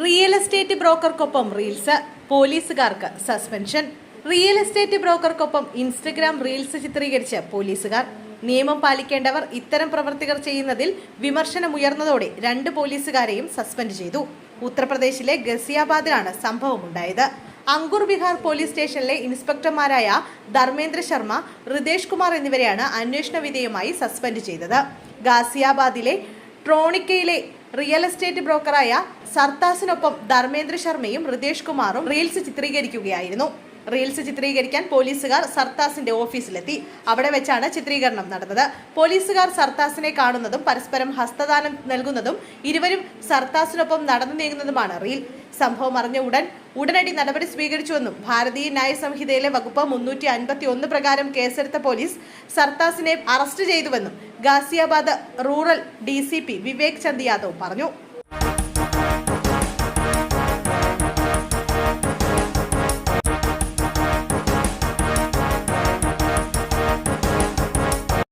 Real estate ബ്രോക്കർക്കൊപ്പം reels, പോലീസുകാർക്ക് suspension. Real estate ബ്രോക്കർക്കൊപ്പം ഇൻസ്റ്റഗ്രാം റീൽസ് ചിത്രീകരിച്ച് പോലീസുകാർ. നിയമം പാലിക്കേണ്ടവർ ഇത്തരം പ്രവൃത്തികൾ ചെയ്യുന്നതിൽ വിമർശനമുയർന്നതോടെ 2 പോലീസുകാരെയും സസ്പെൻഡ് ചെയ്തു. ഉത്തർപ്രദേശിലെ ഗസിയാബാദിലാണ് സംഭവമുണ്ടായത്. അങ്കുർ വിഹാർ പോലീസ് സ്റ്റേഷനിലെ ഇൻസ്പെക്ടർമാരായ ധർമ്മേന്ദ്ര ശർമ്മ, റിതേഷ് കുമാർ എന്നിവരെയാണ് അന്വേഷണ വിധേയമായി സസ്പെൻഡ് ചെയ്തത്. ഗാസിയാബാദിലെ ട്രോണിക്കയിലെ റിയൽ എസ്റ്റേറ്റ് ബ്രോക്കറായ സർത്താസിനൊപ്പം ധർമ്മേന്ദ്ര ശർമ്മയും റിതേഷ് കുമാറും റീൽസ് ചിത്രീകരിക്കുകയായിരുന്നു. റീൽസ് ചിത്രീകരിക്കാൻ പോലീസുകാർ സർത്താസിന്റെ ഓഫീസിലെത്തി. അവിടെ വെച്ചാണ് ചിത്രീകരണം നടന്നത്. പോലീസുകാർ സർത്താസിനെ കാണുന്നതും പരസ്പരം ഹസ്തദാനം നൽകുന്നതും ഇരുവരും സർത്താസിനൊപ്പം നടന്നു നീങ്ങുന്നതുമാണ് റീൽ. സംഭവം അറിഞ്ഞ ഉടനടി നടപടി സ്വീകരിച്ചുവെന്നും ഭാരതീയ ന്യായ സംഹിതയിലെ വകുപ്പ് 351 പ്രകാരം കേസെടുത്ത പോലീസ് സർത്താസിനെ അറസ്റ്റ് ചെയ്തുവെന്നും ഗാസിയാബാദ് റൂറൽ DCP വിവേക് ചന്ദ് യാദവ് പറഞ്ഞു.